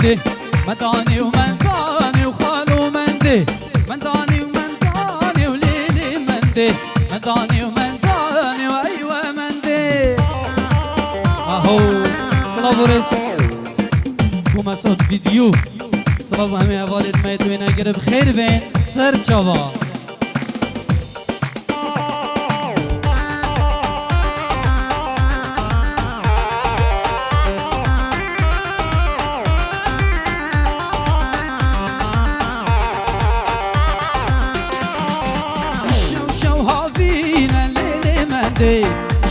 منده مداني ومنداني وخالو منده منداني ومنداني وليلي منده مداني ومنداني وأيوة منده اهو سلام ورس ومساد فيديو سلام همه والد میتوین اگر بخیر بین سر چوا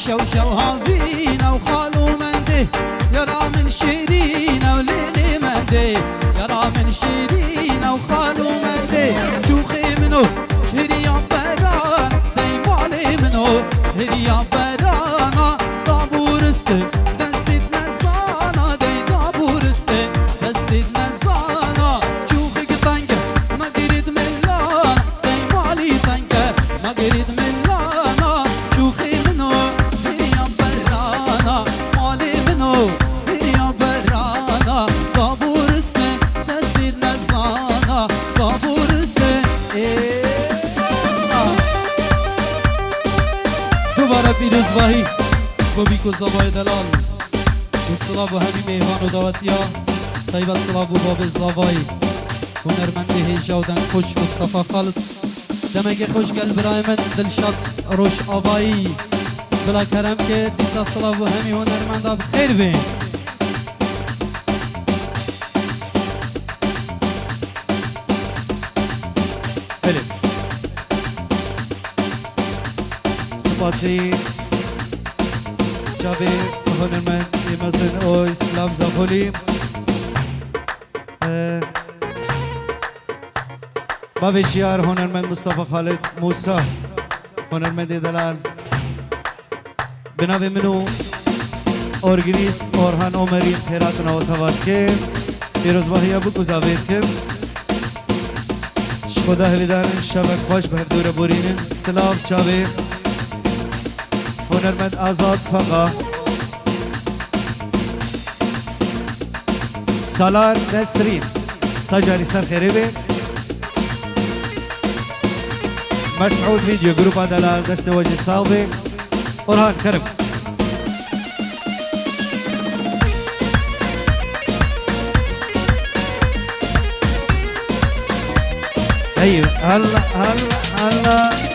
شو شو هاوينا وخالو منده يرى من شيرينا وليلي منده يرى من شيرينا وخالو منده شوخي منو هريا بران ديمالي منو هريا برانا دابورستي دستت نزانا دي دابورستي دستت نزانا شوخي قطنك ما قريد ملانا ديمالي تنك ما قريد ملانا شوخي منو پیروز باهی گوبیکو زبای دلال و سلام و همی میهان و دعوتیا طیبت سلام و باب زبایی هنرمند هیجاودن خوش مصطفى خالد دمگه خوش گل برای من دلشاد روش آبایی بلا کرم که دیسا سلام و همی هنرمندا بخیر بین سپاسی جاوی هنرمند یمازن اوی سلام زاخولیم با شیار هنرمند مصطفى خالد موسى هنرمند دلال بناوی منو ارگنیست اورهان عمری خیرات نو تواد که پیروز باهی ابو گزاوید که خدا هلیدان شبک خوش به دور بورین سلام جاوی هنرمند آزاد فقا سالار نسرین سجاری سر خیره بین مسعود ویدیو گروپ دلال دست وجه صاحبه اورهان کرم ايوه هلا هلا هلا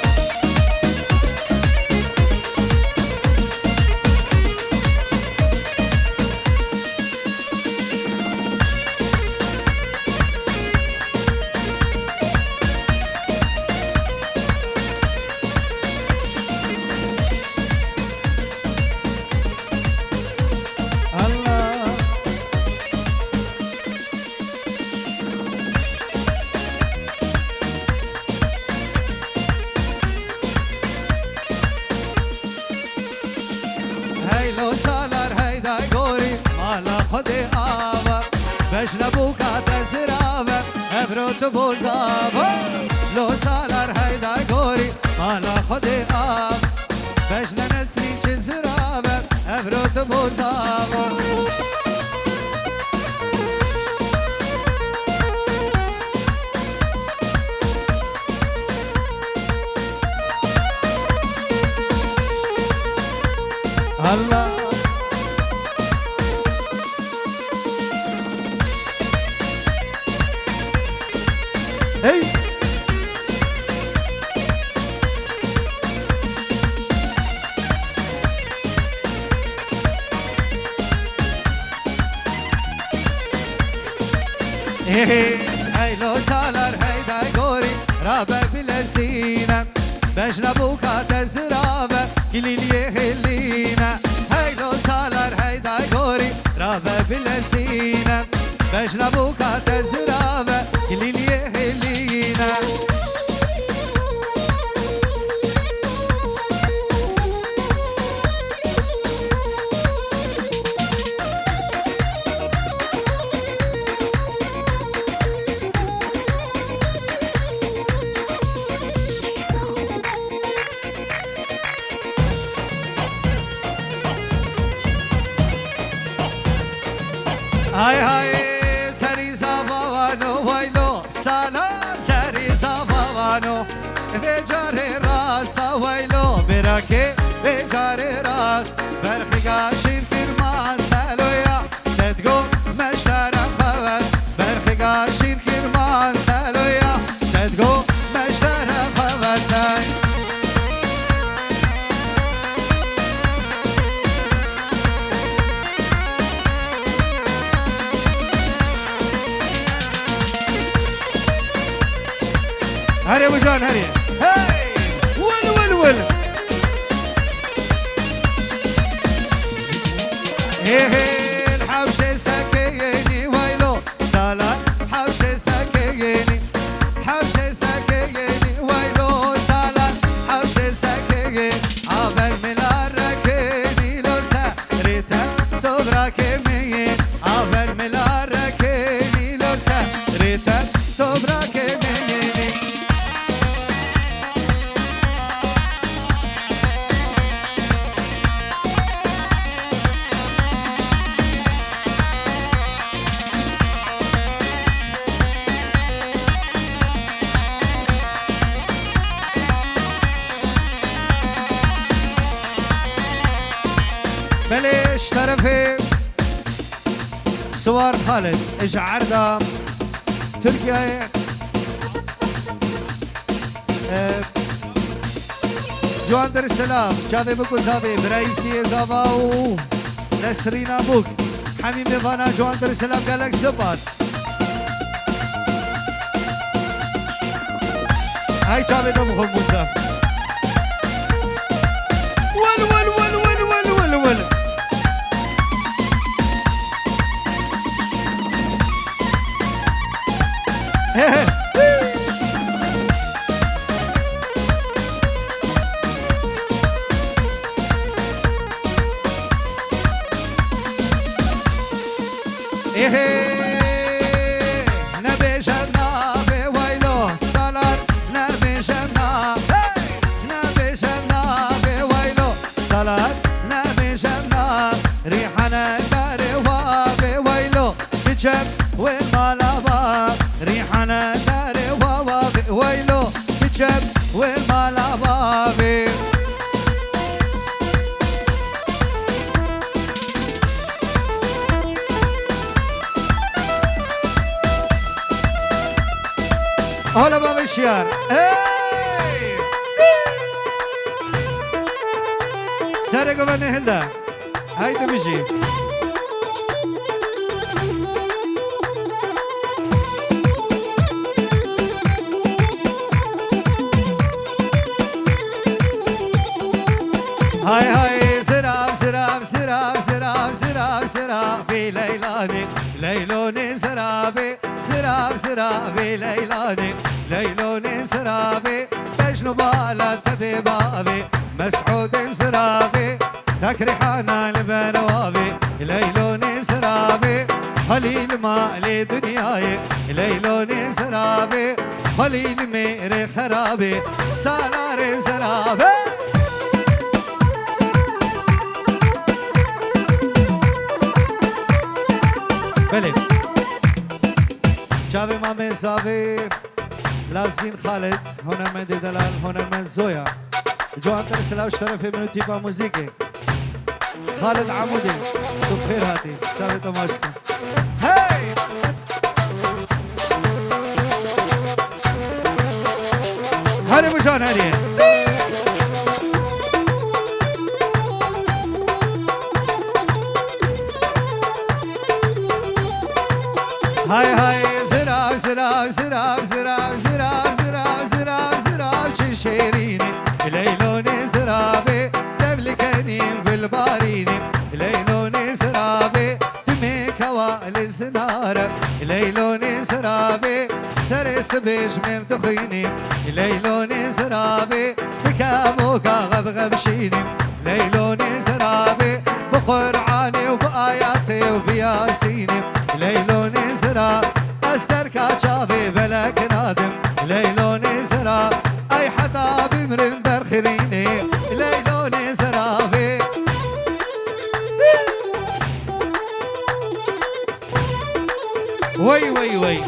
نبوكا تزرابة افروت بولزابة لو سالار هيدا غوري مالا خدي آب بجنا نسرين چزرابة افروت بولزابة الله hey hey lo salar heyda gori rabe bilezina bejna buka tezrabe kililiye helina hey lo salar heyda gori rabe bilezina bejna buka tezrabe kililiye helina هاي هاي هري ابو جان هري هاي ول ول ول هي هي الحبشه سكيني ويلو سالان حبشه سكيني حبشه سكيني ويلو سالان حبشه سكيني عبر ملار ركيني لو سريتا صبرا كمي عبر ملار ركيني لو سريتا صبرا كمي بليش طرفي صور خالد اجا عرضة تركيا جوان در السلام جاوي بكو زابي برايتي زاباو نسرينا بوك حميم فانا جوان در السلام قالك سباس هاي جاوي دمخو موسى ول ول ول ول ول ول ول نبي جنة بويلو صلاة نبي جنة نبي جنة بويلو صلاة نبي جنة ريحنا داري وبويلو بجم والمالابا ريحنا داري وبويلو بجم والمالابا هلا باب الشيار سرقوا بني هندا هايدو بيجي هاي هاي سراب سراب سراب سراب سراب سراب في ليلاني ليلوني سرابي سراب سرابي ليلاني ليلوني سرابي بجنو بالا تبي بابي مسعود سرابي تكريحانا البنوابي ليلوني سرابي خليل مالي دنياي ليلوني سرابي خليل ميري خرابي سالاري سرابي بله جاوي مامي زاوي لازقين خالد هنرمند دلال هنرمند زويا جوان ترسلاوش طرفي منو تيبا موسيقي خالد عمودي تو بخير هاتي جاوي تماشتي هاي هاري مجان هاري هاي هاي زراب زراب زراب زراب زراب زراب زراب زراب شيريني ليلوني زرابي دبلكني بالباريني ليلوني زرابي دمي كوالي زنارة ليلوني زرابي سرس بيش مردخيني ليلوني زرابي بكابوكا غبغبشيني ليلوني زرابي بقرعاني وبآياتي وبياسيني ليلوني زراب استركا شافي بلك نادم ليلوني زراب اي حدا بمرن برخريني ليلوني زرابي وي وي وي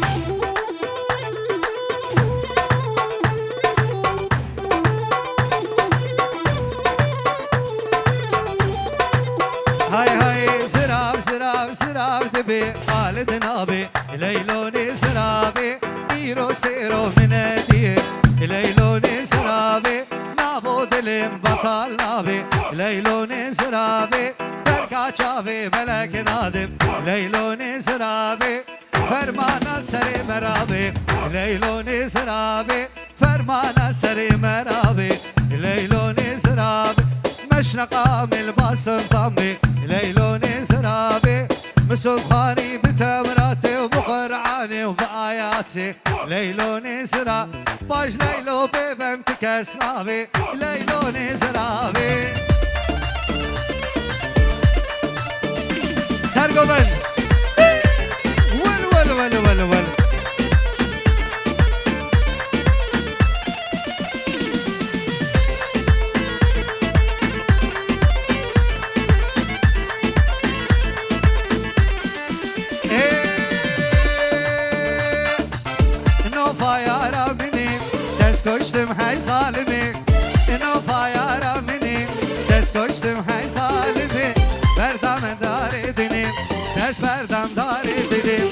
هاي هاي زراب زراب زراب دبي خالد نابي ليلوني زرابي ايرو سيرو من اديه ليلوني زرابي نابو دلم بطل نابي ليلوني زرابي تركا شافي ملك نادم ليلوني زرابي فرمانا سري مرابي ليلوني زرابي فرمان فرمانه سري مرابي ليلوني زرابي مشنقه من الباسم طمي ليلوني زرابي مسبحاني بتمراتي وبقرعاني وبآياتي ليلوني زرابي باش ليلو بيبم تكسنابي ليلوني زرابي سرقبن ول ول ول ول ول koştum hay zalimi İno payara mini Des koştum hay zalimi Berdam dar edinim Des berdam dar edinim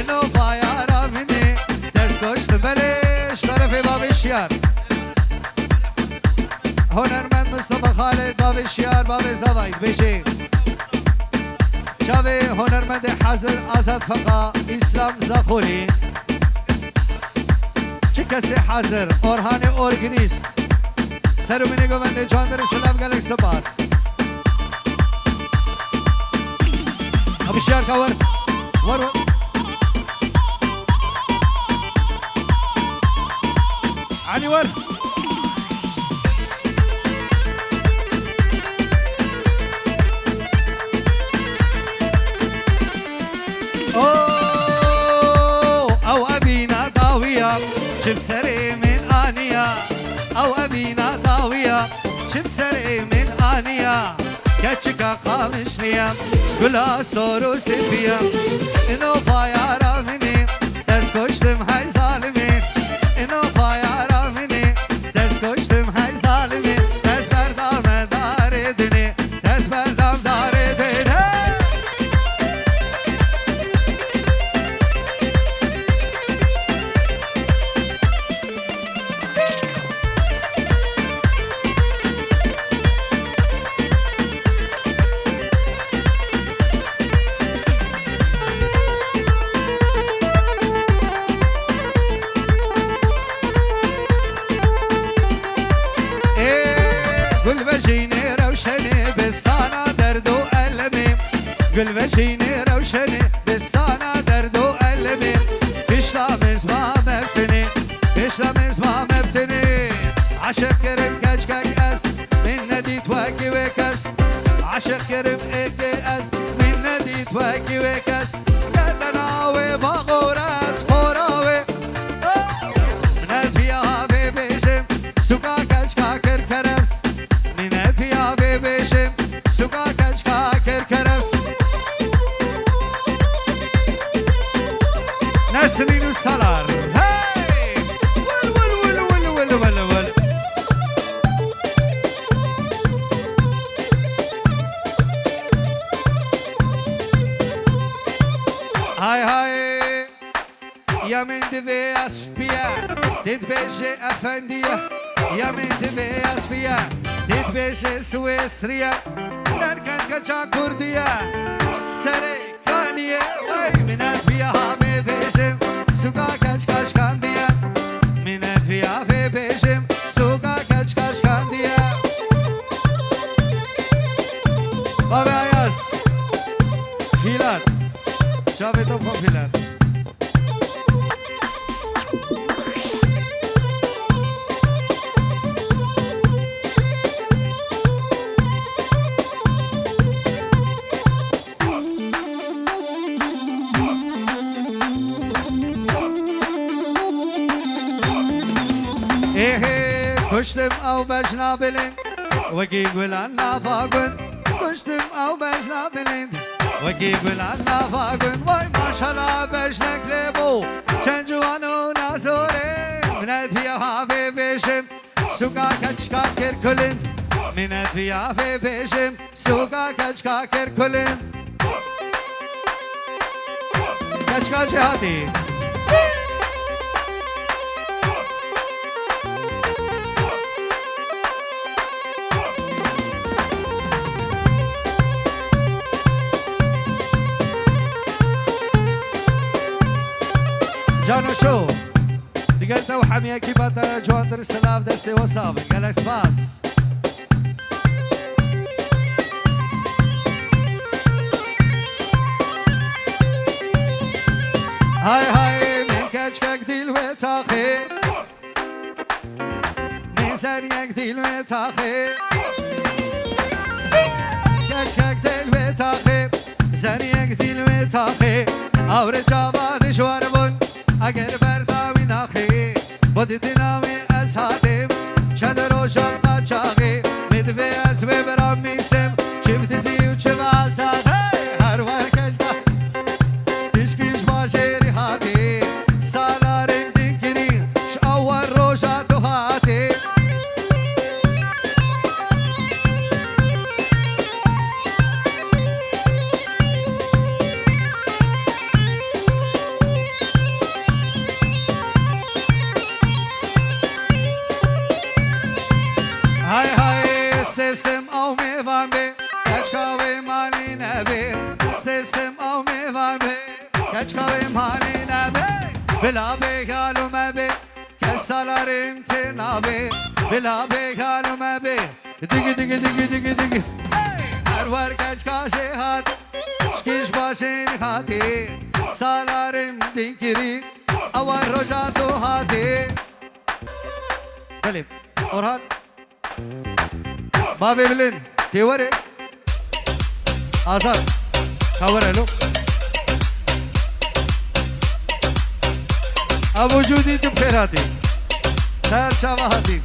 İno payara mini Des koştum beleş Tarafi babişyar Honermend Mustafa Halid babişyar Babi zavayt beşi Çavi honermend hazır azad faka İslam zakuli کسی حاضر اورهان اورگنیست سرمینی گوونده جاندر سلام گلک سپاس ابشیار کور ور علی ور او ابینا داویا شب سري من آنيا أو أبينا طاوية شب سري من آنيا كاتشكا قامش ليا قلا صورو سفيا إنو بايارا مني تسكوشتم هاي ظالمي إنو بايارا مني تسكوشتم هاي ظالمي تسبردام داردني تسبردام داردني قل بشيني روشني دستانا درد وألمي بيشلا مزما مفتني بيشلا مزما مفتني عشق كرم كجكك أس من نديت واكي وكس عشق كرم إكي أس من نديت واكي وكس قدناوي باغورس فوراوي من الفيها بيبيشم سوكا كجكا كركرس من الفيها بيبيشم سوكا كجكا كركرس نسرين وسلار هاي ول ول ول ول ول ول ول هاي هاي يا من دبي اسبيا تتبجي افندية يا من دبي اسبيا تتبجي سويسريا نركن كجا كردية سري كانية واي من الفيها بيجم سوكا كاش كاش كاندية من الفيها بيجم سوكا كاش كاش كاندية بابا عياس فيلان شافي توفو فيلان كشتم او بجنا بلند وكي قولان لا فاقن كشتم او بجنا بلند وكي قولان لا فاقن واي ما شاء الله بجنك لبو چند جوانو نازوري منت فيها في بيشم سوكا كچكا كر كلند منت فيها في بيشم سوكا كچكا كر كلند كچكا جهاتي جانو شو قلت وحمية كيباتا جواندر السلام دستي وصابن قالك سباس هاي من كشكك ديل وتاخي من زريك ديل وتاخي كشكك ديل وتاخي زريك ديل وتاخي اور جواد شواربون اگر برداوی ناخی بودی نامی از هاتیم چند روشم قاچاقی میدوی از وبرام میسم چی بتزی و چه بالتاقی هر وکل تشکیش باشیری هاتی سالاریم دیگری شاور روشا تو هاتی استسم او میوان بی کچکاوی مالی نبی استسم او میوان بی کچکاوی مالی نبی بلا بیگالو مبی کسالاریم تنابی بلا بیگالو مبی دیگی دیگی دیگی دیگی دیگی هر ور کچکاشی هات شکیش باشین هاتی سالاریم دیگری اول روشا تو هاتی کلیم اورهان بابي بلين تيوري آسان خبر له ابو جودي بخيراتي سر شواهاتي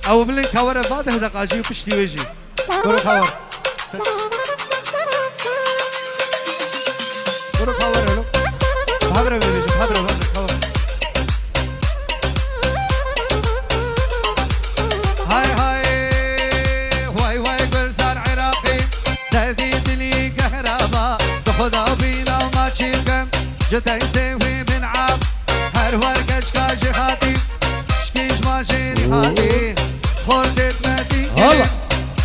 ابو بلين خبر بعد هذا قاجي وبشتي ويجي كرو خبر كرو خبر له خبر بيجي خبر خبر هاي هاي خدا بينا وما تشيكم جتا يسوي بنعب هر ورقة شكاجي هاتي شكيش ماشيني هاتي خردت ماتي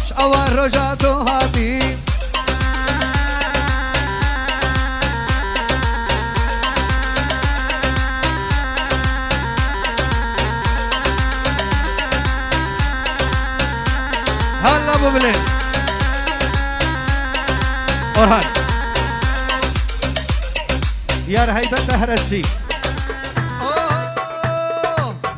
شاور رجعتو هاتي هلا ابو بلين اورهان يا هيبة هرسي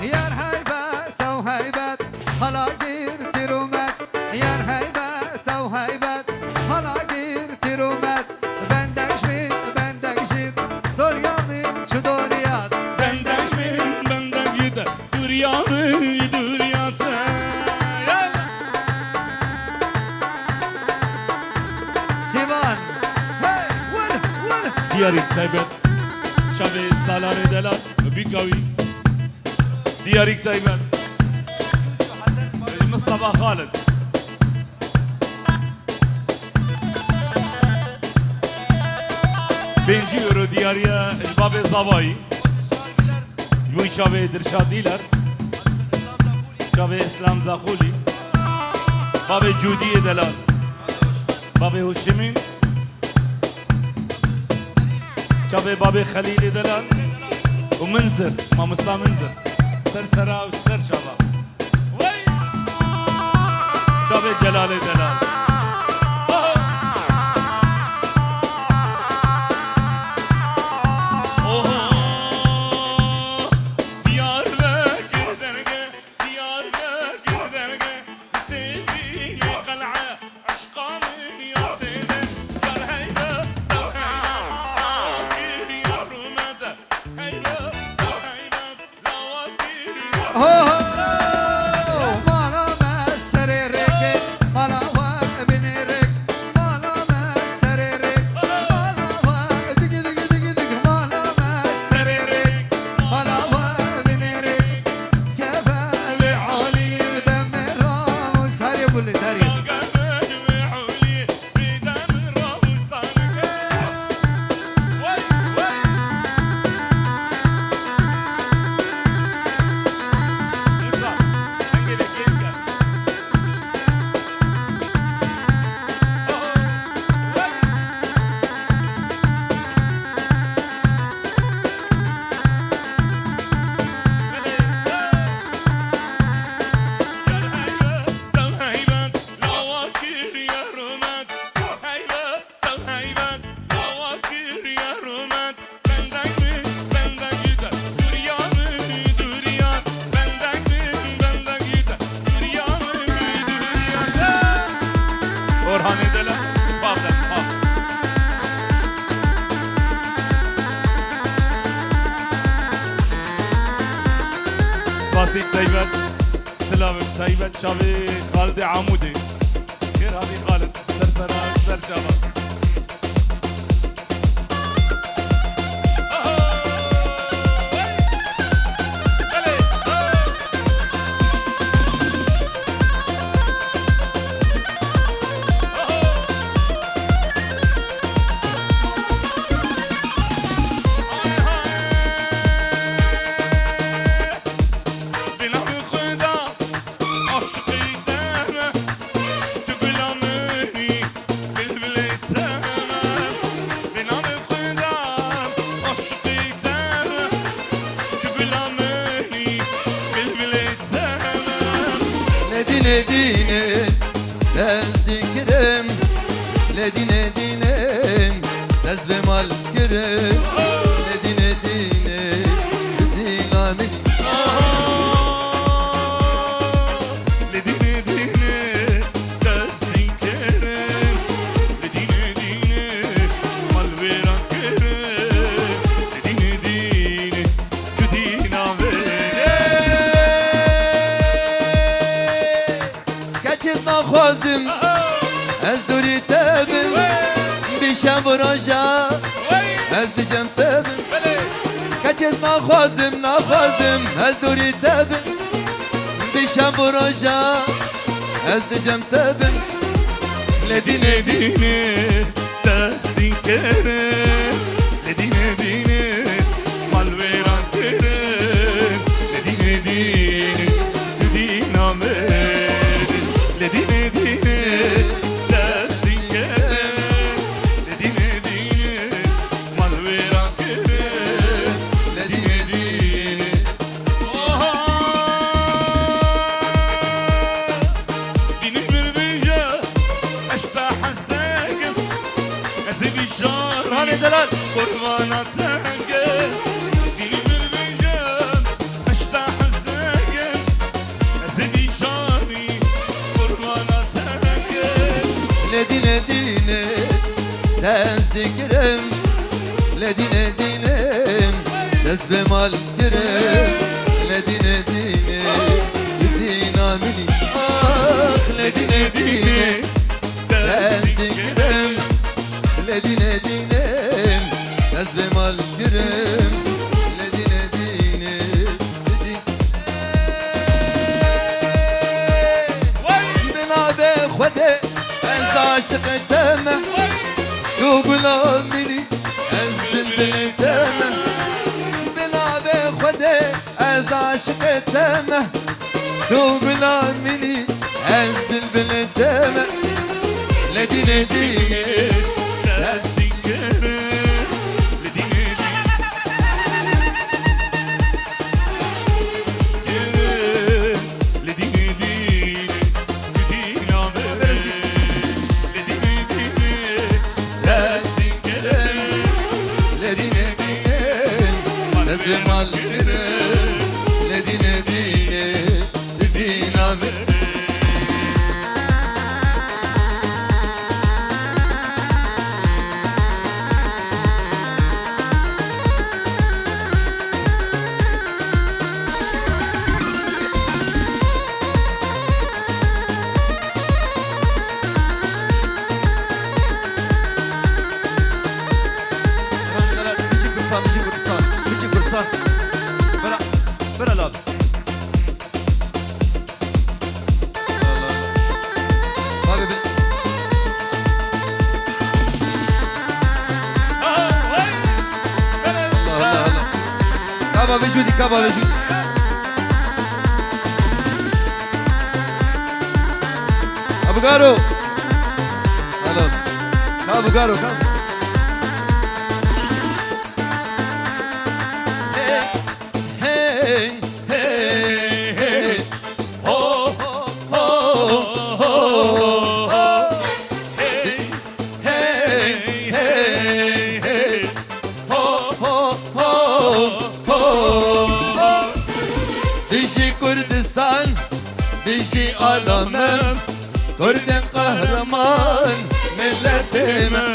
يا هيبة وهيبة خلاقير ترومات يا هيبة وهيبة خلاقير ترومات بندش من بندش دنيا من شو دنيات بندش من بندش دنيا من دنيات سيمان هاي ولا دياري تايبت شبه سالار دلال بيكاوي دياري تايبت مصطفى خالد بنجي يورو دياريا الباب زواي بوي شبه درشاديلر شبه اسلام زاخولي باب جودي دلال باب هوشمي شبه باب خليل دلال ومنزر ما مسلم منزر سرسرا وسر شباب وي شبه جلال دلال مالا مسر ركن مالا باسي تايبت سلام تايبت شابي خالد عمودي غير هذه خالد سرسرة سر شباب Ledine dezdikrem Ledine dinem dezbemal kirem Ledine dine dinamini Ledine dine destin kerem Ledine dine malveran kerem Ledine dine kudina Keçiz nakhwazim Ez duri tebim Bişem roja Ez dicem tebim Keçiz nakhwazim Ez duri tebim Bişem roja Ez dicem tebim Ledine dine destin kerem Ledine dine malveran kerem Ledine dine kudina Ledine dine destin kerem Ledine dine malveran kerem Ledine dine Dini bir bija eşta hastegim Ezibi şarı Hani delal Kurban'a tenge Dini bir bija eşta hastegim Ezibi şarı Kurban'a tenge Ledine dine dezdikrem Ledine dinem dezbemal kirem Ledine dine dinamini Ah ledine dine dezdikrem Ledine dinem dezbemal kirem Ledine dine بنابه خوده از عاشق تمه تو غلامینی از بلبل تمه بنابه خوده از عاشق تمه تو غلامینی از بلبل تمه لدینه دینه destin kerem Ledine dine Ledine dine kudina Ledine dine destin kerem لدینه دینه نزمال کرم لدینه دینه دینامه بيجي قرصان برا لاب بابي بي الله كابا بجودي كابا بجودي ابو قارو هلا كابو قارو كابو بيجي ألمم كردن قهرمان ملتنا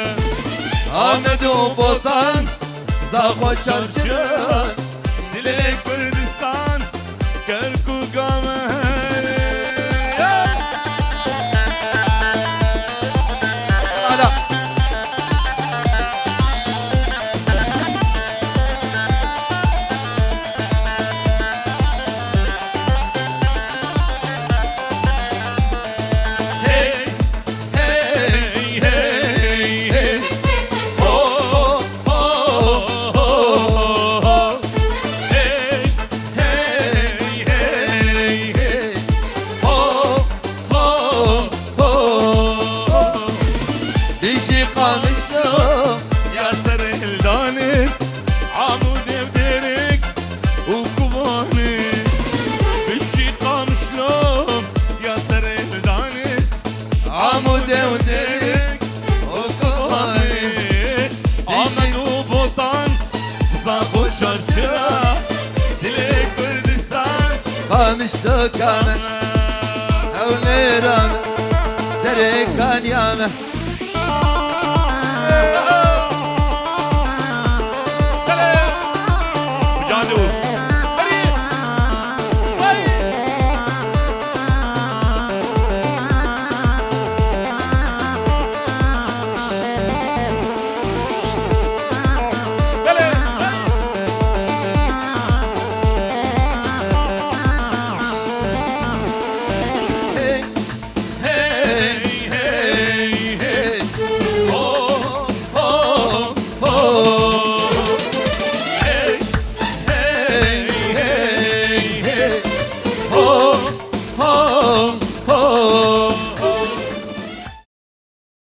آمد و بطن زاخو چمچران دل کردستان کر خامشتو كامل أوليران سريكان يامه جانو